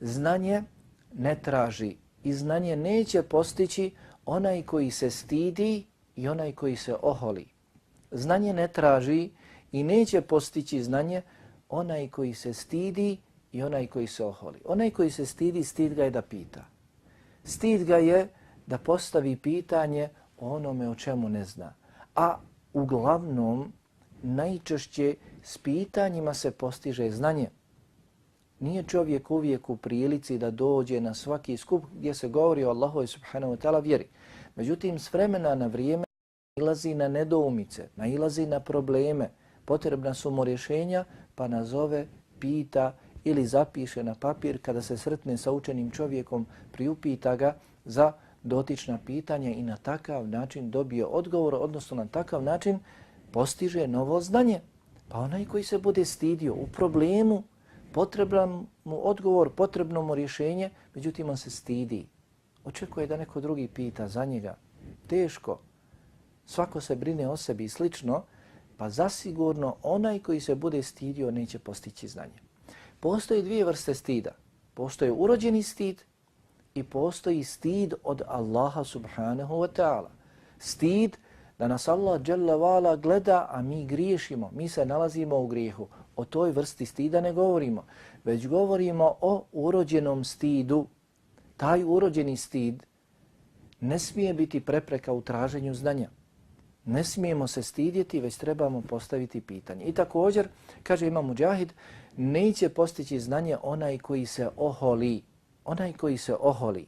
znanje ne traži i znanje neće postići onaj koji se stidi i onaj koji se oholi. Znanje ne traži i neće postići znanje onaj koji se stidi i onaj koji se oholi. Onaj koji se stidi, stid ga je da pita. Stid ga je da postavi pitanje o onome o čemu ne zna. A uglavnom, najčešće s pitanjima se postiže znanje. Nije čovjek uvijek u prilici da dođe na svaki skup gdje se govori o Allahu subhanahu wa ta'ala vjeri. Međutim, s vremena na vrijeme nailazi na nedoumice, nailazi na probleme, potrebna su mu rješenja, pa nazove, pita ili zapiše na papir kada se sretne sa učenim čovjekom, priupita ga za dotična pitanja i na takav način dobije odgovor, odnosno na takav način postiže novo znanje. Pa onaj koji se bude stidio u problemu, potreban mu odgovor, potrebno mu rješenje, međutim on se stidi. Očekuje da neko drugi pita za njega. Teško. Svako se brine o sebi i slično, pa zasigurno onaj koji se bude stidio neće postići znanje. Postoje dvije vrste stida. Postoje urođeni stid i postoji stid od Allaha subhanahu wa ta'ala. Stid da nas Allah dželle ve ala gleda, a mi griješimo, mi se nalazimo u grijehu. O toj vrsti stida ne govorimo, već govorimo o urođenom stidu. Taj urođeni stid ne smije biti prepreka u traženju znanja. Ne smijemo se stidjeti, već trebamo postaviti pitanje. I također, kaže Imam Mudžahid, neće postići znanje onaj koji se oholi. Onaj koji se oholi.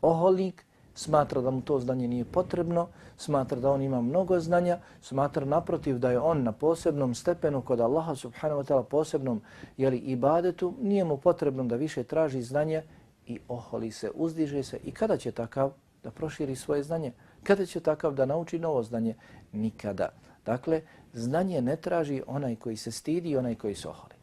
Oholnik smatra da mu to znanje nije potrebno, smatra da on ima mnogo znanja, smatra naprotiv da je on na posebnom stepenu kod Allaha subhanahu wa ta'ala, posebnom ibadetu, nije mu potrebno da više traži znanje i oholi se, uzdiže se. I kada će takav da proširi svoje znanje? Kada će takav da nauči novo znanje? Nikada. Dakle, znanje ne traži onaj koji se stidi i onaj koji se oholi.